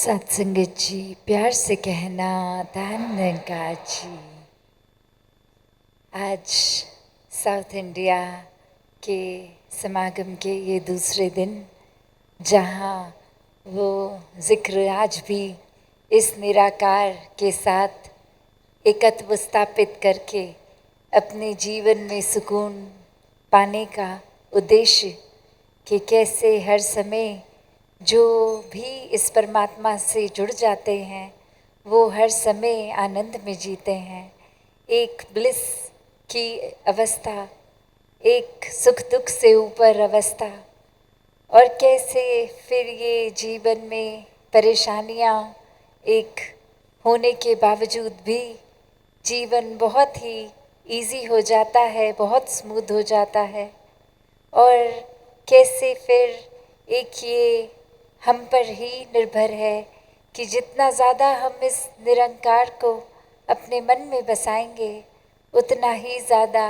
सत्संगत जी, प्यार से कहना धन्यवाद जी। आज साउथ इंडिया के समागम के ये दूसरे दिन, जहाँ वो जिक्र आज भी इस निराकार के साथ एकत्व स्थापित करके अपने जीवन में सुकून पाने का उद्देश्य कि कैसे हर समय जो भी इस परमात्मा से जुड़ जाते हैं वो हर समय आनंद में जीते हैं। एक ब्लिस की अवस्था, एक सुख दुख से ऊपर अवस्था, और कैसे फिर ये जीवन में परेशानियाँ एक होने के बावजूद भी जीवन बहुत ही इजी हो जाता है, बहुत स्मूथ हो जाता है। और कैसे फिर एक ये हम पर ही निर्भर है कि जितना ज़्यादा हम इस निरंकार को अपने मन में बसाएंगे उतना ही ज़्यादा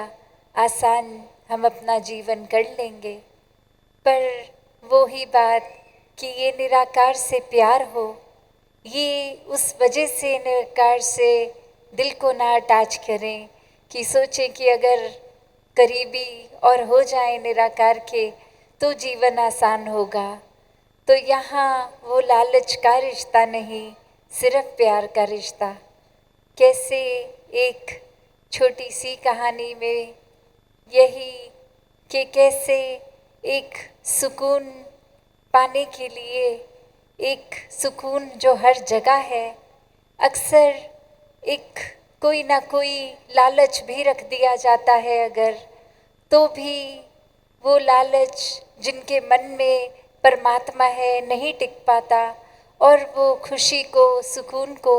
आसान हम अपना जीवन कर लेंगे। पर वो ही बात कि ये निराकार से प्यार हो, ये उस वजह से निराकार से दिल को ना अटैच करें कि सोचें कि अगर करीबी और हो जाए निराकार के तो जीवन आसान होगा। तो यहाँ वो लालच का रिश्ता नहीं, सिर्फ प्यार का रिश्ता। कैसे एक छोटी सी कहानी में यही कि कैसे एक सुकून पाने के लिए, एक सुकून जो हर जगह है, अक्सर एक कोई ना कोई लालच भी रख दिया जाता है अगर, तो भी वो लालच जिनके मन में परमात्मा है नहीं टिक पाता और वो खुशी को, सुकून को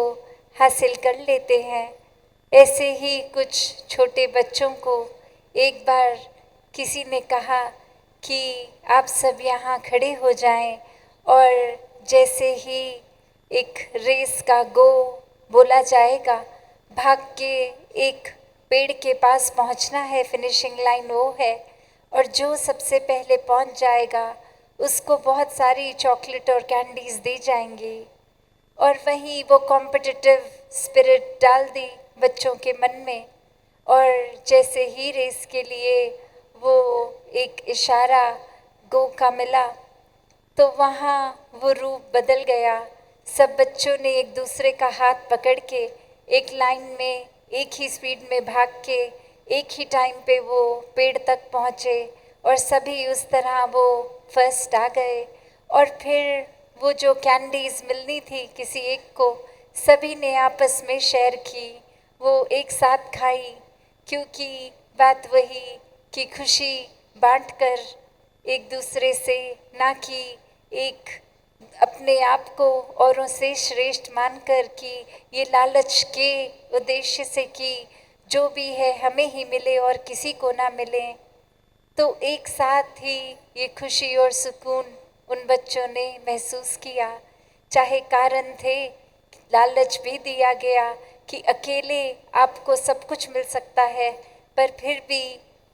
हासिल कर लेते हैं। ऐसे ही कुछ छोटे बच्चों को एक बार किसी ने कहा कि आप सब यहाँ खड़े हो जाएं, और जैसे ही एक रेस का गो बोला जाएगा, भाग के एक पेड़ के पास पहुँचना है, फिनिशिंग लाइन वो है, और जो सबसे पहले पहुँच जाएगा उसको बहुत सारी चॉकलेट और कैंडीज़ दी जाएंगी। और वहीं वो कॉम्पिटिटिव स्पिरिट डाल दी बच्चों के मन में, और जैसे ही रेस के लिए वो एक इशारा गो का मिला तो वहाँ वो रूप बदल गया। सब बच्चों ने एक दूसरे का हाथ पकड़ के एक लाइन में एक ही स्पीड में भाग के एक ही टाइम पे वो पेड़ तक पहुँचे, और सभी उस तरह वो फर्स्ट आ गए। और फिर वो जो कैंडीज़ मिलनी थी किसी एक को, सभी ने आपस में शेयर की, वो एक साथ खाई, क्योंकि बात वही कि खुशी बांटकर एक दूसरे से, ना कि एक अपने आप को औरों से श्रेष्ठ मानकर कि ये लालच के उद्देश्य से कि जो भी है हमें ही मिले और किसी को ना मिले। तो एक साथ ही ये खुशी और सुकून उन बच्चों ने महसूस किया। चाहे कारण थे, लालच भी दिया गया कि अकेले आपको सब कुछ मिल सकता है, पर फिर भी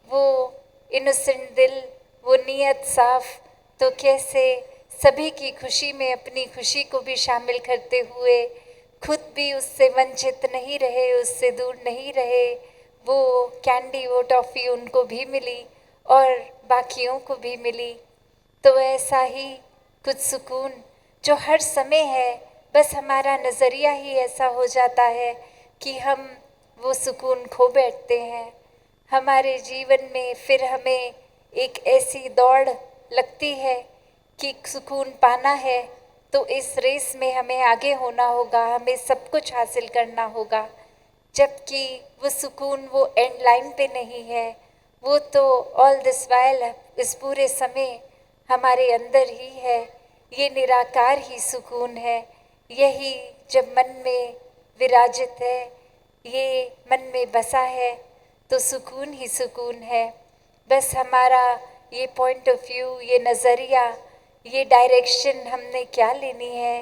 वो इनोसेंट दिल, वो नीयत साफ, तो कैसे सभी की खुशी में अपनी खुशी को भी शामिल करते हुए खुद भी उससे वंचित नहीं रहे, उससे दूर नहीं रहे। वो कैंडी, वो टॉफ़ी उनको भी मिली और बाकियों को भी मिली। तो ऐसा ही कुछ सुकून जो हर समय है, बस हमारा नज़रिया ही ऐसा हो जाता है कि हम वो सुकून खो बैठते हैं। हमारे जीवन में फिर हमें एक ऐसी दौड़ लगती है कि सुकून पाना है तो इस रेस में हमें आगे होना होगा, हमें सब कुछ हासिल करना होगा, जबकि वो सुकून वो एंड लाइन पे नहीं है। वो तो ऑल दिस वाइल, इस पूरे समय हमारे अंदर ही है। ये निराकार ही सुकून है। यही जब मन में विराजित है, ये मन में बसा है, तो सुकून ही सुकून है। बस हमारा ये पॉइंट ऑफ व्यू, ये नज़रिया, ये डायरेक्शन हमने क्या लेनी है,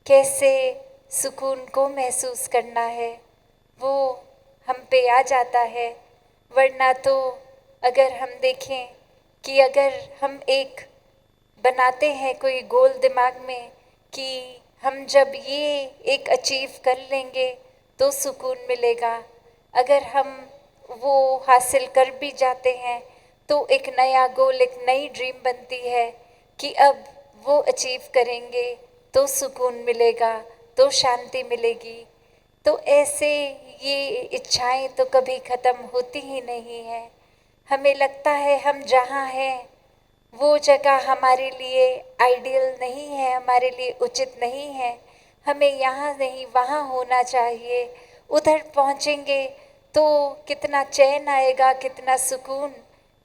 कैसे सुकून को महसूस करना है, वो हम पे आ जाता है। वरना तो अगर हम देखें कि अगर हम एक बनाते हैं कोई गोल दिमाग में कि हम जब ये एक अचीव कर लेंगे तो सुकून मिलेगा। अगर हम वो हासिल कर भी जाते हैं तो एक नया गोल, एक नई ड्रीम बनती है कि अब वो अचीव करेंगे तो सुकून मिलेगा, तो शांति मिलेगी। तो ऐसे ये इच्छाएं तो कभी ख़त्म होती ही नहीं है। हमें लगता है हम जहाँ हैं वो जगह हमारे लिए आइडियल नहीं है, हमारे लिए उचित नहीं है, हमें यहाँ नहीं वहाँ होना चाहिए। उधर पहुँचेंगे तो कितना चैन आएगा, कितना सुकून।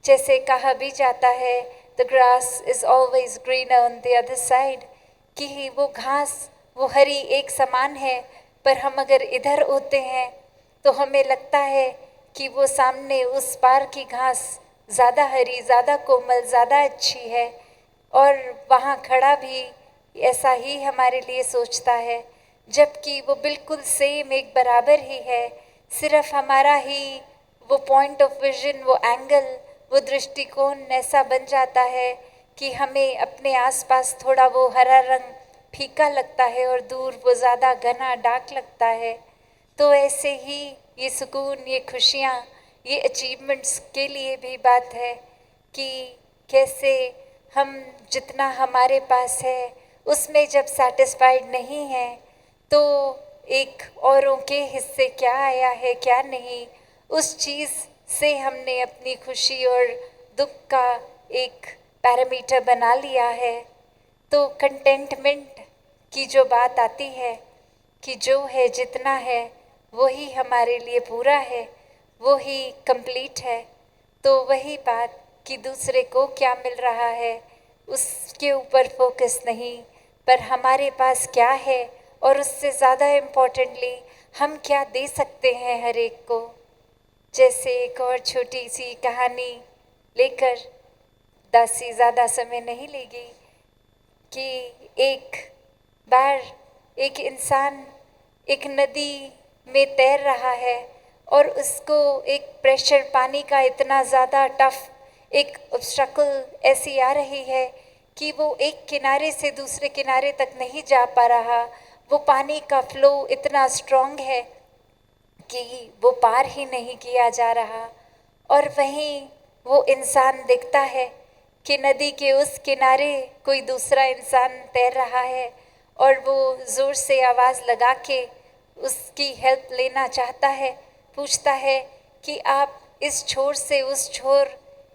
जैसे कहा भी जाता है the grass is always greener on the other side, कि वो घास वो हरी एक समान है, पर हम अगर इधर होते हैं तो हमें लगता है कि वो सामने उस पार की घास ज़्यादा हरी, ज़्यादा कोमल, ज़्यादा अच्छी है। और वहाँ खड़ा भी ऐसा ही हमारे लिए सोचता है, जबकि वो बिल्कुल सेम एक बराबर ही है। सिर्फ हमारा ही वो पॉइंट ऑफ विजन, वो एंगल, वो दृष्टिकोण ऐसा बन जाता है कि हमें अपने आसपास थोड़ा वो हरा रंग फीका लगता है और दूर वो ज़्यादा घना डार्क लगता है। तो ऐसे ही ये सुकून, ये खुशियाँ, ये अचीवमेंट्स के लिए भी बात है कि कैसे हम जितना हमारे पास है उसमें जब सेटिस्फाइड नहीं है तो एक औरों के हिस्से क्या आया है क्या नहीं, उस चीज़ से हमने अपनी खुशी और दुख का एक पैरामीटर बना लिया है। तो कंटेंटमेंट की जो बात आती है कि जो है जितना है वही हमारे लिए पूरा है, वो ही कंप्लीट है। तो वही बात कि दूसरे को क्या मिल रहा है उसके ऊपर फोकस नहीं, पर हमारे पास क्या है और उससे ज़्यादा इम्पोर्टेंटली हम क्या दे सकते हैं हर एक को। जैसे एक और छोटी सी कहानी लेकर, दासी ज़्यादा समय नहीं लेगी, कि एक बार एक इंसान एक नदी में तैर रहा है और उसको एक प्रेशर पानी का इतना ज़्यादा टफ एक ऑब्स्ट्रकल ऐसी आ रही है कि वो एक किनारे से दूसरे किनारे तक नहीं जा पा रहा। वो पानी का फ्लो इतना स्ट्रॉन्ग है कि वो पार ही नहीं किया जा रहा। और वहीं वो इंसान देखता है कि नदी के उस किनारे कोई दूसरा इंसान तैर रहा है और वो ज़ोर से आवाज़ लगा के उसकी हेल्प लेना चाहता है। पूछता है कि आप इस छोर से उस छोर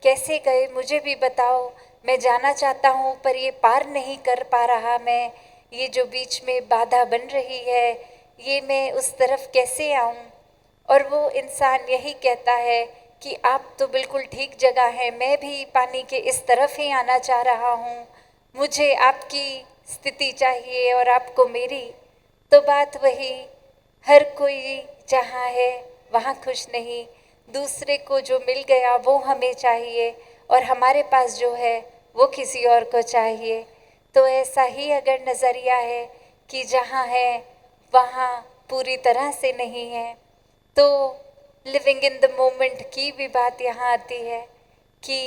कैसे गए, मुझे भी बताओ, मैं जाना चाहता हूँ पर ये पार नहीं कर पा रहा मैं, ये जो बीच में बाधा बन रही है ये मैं उस तरफ कैसे आऊँ। और वो इंसान यही कहता है कि आप तो बिल्कुल ठीक जगह हैं, मैं भी पानी के इस तरफ ही आना चाह रहा हूँ, मुझे आपकी स्थिति चाहिए और आपको मेरी। तो बात वही, हर कोई जहाँ है वहाँ खुश नहीं, दूसरे को जो मिल गया वो हमें चाहिए और हमारे पास जो है वो किसी और को चाहिए। तो ऐसा ही अगर नज़रिया है कि जहाँ है वहाँ पूरी तरह से नहीं है, तो लिविंग इन द मोमेंट की भी बात यहाँ आती है कि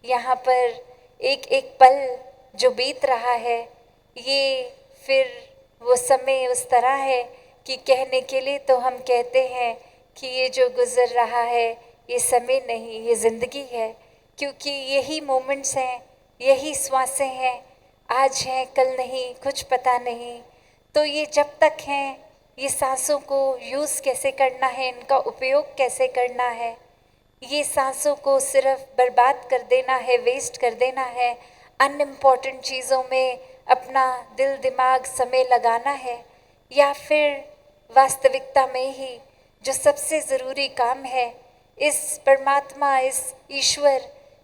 यहाँ पर एक एक पल जो बीत रहा है ये फिर वो समय उस तरह है कि कहने के लिए तो हम कहते हैं कि ये जो गुज़र रहा है ये समय नहीं, ये ज़िंदगी है, क्योंकि यही मोमेंट्स हैं, यही श्वासें हैं, आज हैं कल नहीं, कुछ पता नहीं। तो ये जब तक हैं, ये सांसों को यूज़ कैसे करना है, इनका उपयोग कैसे करना है, ये सांसों को सिर्फ बर्बाद कर देना है, वेस्ट कर देना है, अनइम्पॉर्टेंट चीज़ों में अपना दिल दिमाग समय लगाना है, या फिर वास्तविकता में ही जो सबसे ज़रूरी काम है, इस परमात्मा, इस ईश्वर,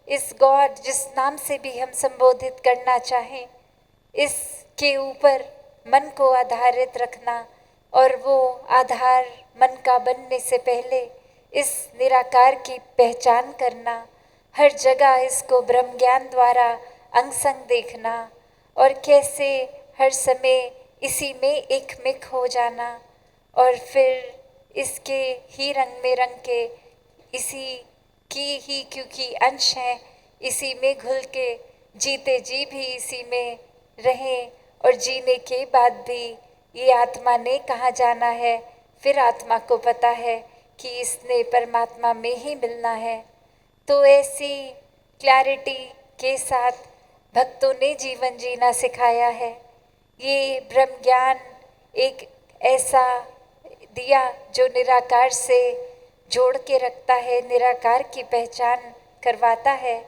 इस गॉड जिस नाम से भी हम संबोधित करना चाहें, इसके ऊपर मन को आधारित रखना और वो आधार मन का बनने से पहले इस निराकार की पहचान करना, हर जगह इसको ब्रह्म ज्ञान द्वारा अंग संग देखना और कैसे हर समय इसी में एक मिक हो जाना और फिर इसके ही रंग में रंग के इसी की ही क्योंकि अंश हैं, इसी में घुल के जीते जी भी इसी में रहें और जीने के बाद भी ये आत्मा ने कहाँ जाना है, फिर आत्मा को पता है कि इसने परमात्मा में ही मिलना है। तो ऐसी क्लैरिटी के साथ भक्तों ने जीवन जीना सिखाया है। ये ब्रह्म ज्ञान एक ऐसा दिया जो निराकार से जोड़ के रखता है, निराकार की पहचान करवाता है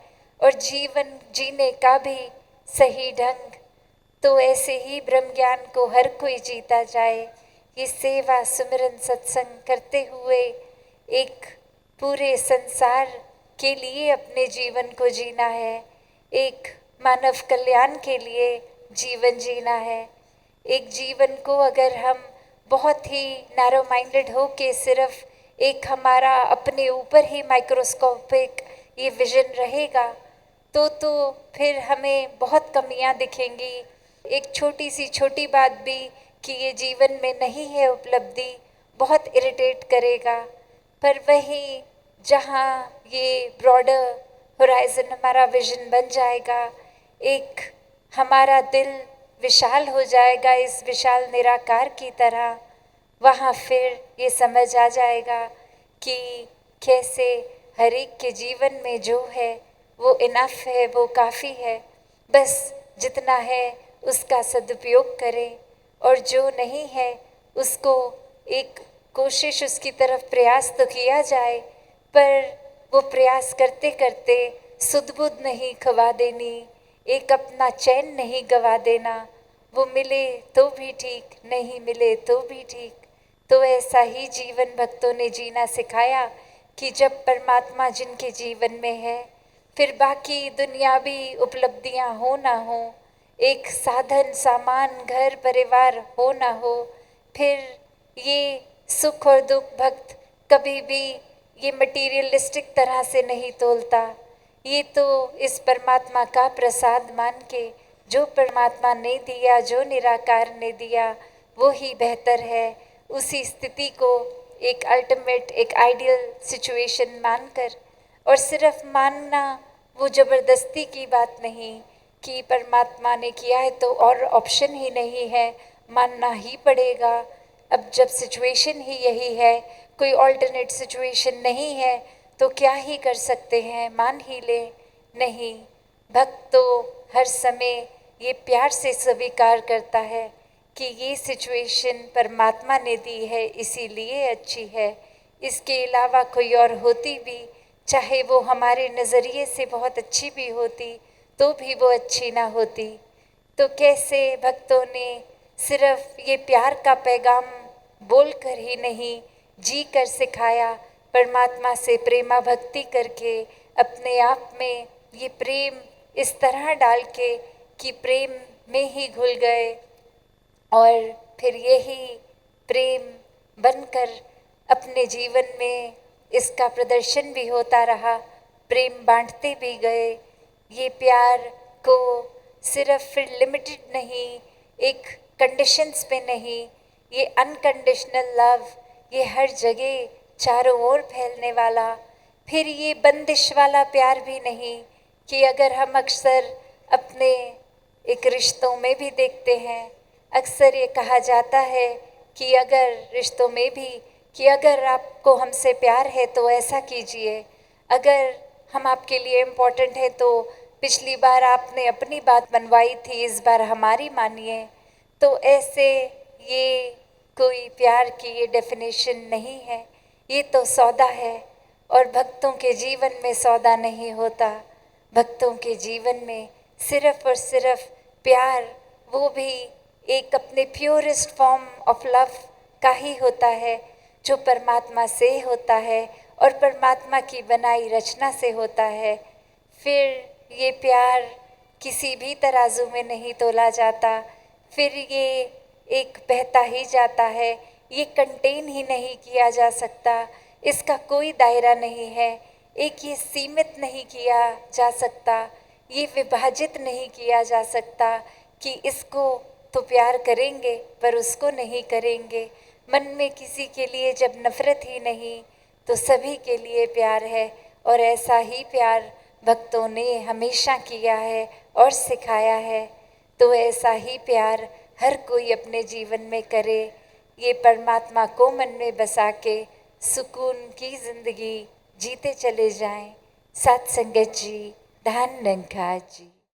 और जीवन जीने का भी सही ढंग। तो ऐसे ही ब्रह्म ज्ञान को हर कोई जीता जाए। ये सेवा सुमिरन सत्संग करते हुए एक पूरे संसार के लिए अपने जीवन को जीना है, एक मानव कल्याण के लिए जीवन जीना है। एक जीवन को अगर हम बहुत ही नैरो माइंडेड हो के सिर्फ एक हमारा अपने ऊपर ही माइक्रोस्कोपिक ये विजन रहेगा तो फिर हमें बहुत कमियां दिखेंगी। एक छोटी बात भी कि ये जीवन में नहीं है उपलब्धि बहुत इरिटेट करेगा। पर वहीं जहाँ ये ब्रॉडर होराइजन हमारा विजन बन जाएगा, एक हमारा दिल विशाल हो जाएगा इस विशाल निराकार की तरह, वहाँ फिर ये समझ आ जाएगा कि कैसे हर एक के जीवन में जो है वो इनफ है, वो काफ़ी है। बस जितना है उसका सदुपयोग करें और जो नहीं है उसको एक कोशिश उसकी तरफ प्रयास तो किया जाए, पर वो प्रयास करते करते सुध बुध नहीं खवा देनी, एक अपना चैन नहीं गवा देना। वो मिले तो भी ठीक, नहीं मिले तो भी ठीक। तो ऐसा ही जीवन भक्तों ने जीना सिखाया कि जब परमात्मा जिनके जीवन में है, फिर बाकी दुनियावी उपलब्धियां हो ना हो, एक साधन सामान घर परिवार हो ना हो, फिर ये सुख और दुख भक्त कभी भी ये मटीरियलिस्टिक तरह से नहीं तोलता। ये तो इस परमात्मा का प्रसाद मान के, जो परमात्मा ने दिया, जो निराकार ने दिया वो ही बेहतर है, उसी स्थिति को एक अल्टीमेट एक आइडियल सिचुएशन मानकर, और सिर्फ मानना वो ज़बरदस्ती की बात नहीं कि परमात्मा ने किया है तो और ऑप्शन ही नहीं है, मानना ही पड़ेगा। अब जब सिचुएशन ही यही है, कोई ऑल्टरनेट सिचुएशन नहीं है तो क्या ही कर सकते हैं, मान ही ले। नहीं, भक्त तो हर समय ये प्यार से स्वीकार करता है कि ये सिचुएशन परमात्मा ने दी है इसीलिए अच्छी है, इसके अलावा कोई और होती भी, चाहे वो हमारे नज़रिए से बहुत अच्छी भी होती तो भी वो अच्छी ना होती। तो कैसे भक्तों ने सिर्फ ये प्यार का पैगाम बोल कर ही नहीं, जी कर सिखाया, परमात्मा से प्रेमा भक्ति करके अपने आप में ये प्रेम इस तरह डाल के कि प्रेम में ही घुल गए, और फिर यही प्रेम बनकर अपने जीवन में इसका प्रदर्शन भी होता रहा, प्रेम बांटते भी गए। ये प्यार को सिर्फ फिर लिमिटेड नहीं, एक कंडीशंस पे नहीं, ये अनकंडीशनल लव, ये हर जगह चारों ओर फैलने वाला। फिर ये बंदिश वाला प्यार भी नहीं कि अगर हम अक्सर अपने एक रिश्तों में भी देखते हैं, अक्सर ये कहा जाता है कि अगर रिश्तों में भी कि अगर आपको हमसे प्यार है तो ऐसा कीजिए, अगर हम आपके लिए इम्पोर्टेंट है तो पिछली बार आपने अपनी बात मनवाई थी, इस बार हमारी मानिए। तो ऐसे ये कोई प्यार की ये डेफिनेशन नहीं है, ये तो सौदा है, और भक्तों के जीवन में सौदा नहीं होता। भक्तों के जीवन में सिर्फ और सिर्फ प्यार, वो भी एक अपने प्योरेस्ट फॉर्म ऑफ लव का ही होता है, जो परमात्मा से होता है और परमात्मा की बनाई रचना से होता है। फिर ये प्यार किसी भी तराजू में नहीं तोला जाता, फिर ये एक बहता ही जाता है, ये कंटेन ही नहीं किया जा सकता, इसका कोई दायरा नहीं है, एक ये सीमित नहीं किया जा सकता, ये विभाजित नहीं किया जा सकता कि इसको तो प्यार करेंगे पर उसको नहीं करेंगे। मन में किसी के लिए जब नफ़रत ही नहीं तो सभी के लिए प्यार है, और ऐसा ही प्यार भक्तों ने हमेशा किया है और सिखाया है। तो ऐसा ही प्यार हर कोई अपने जीवन में करे, ये परमात्मा को मन में बसा के सुकून की जिंदगी जीते चले जाएं। सत्संगत जी, धन निरंकार जी।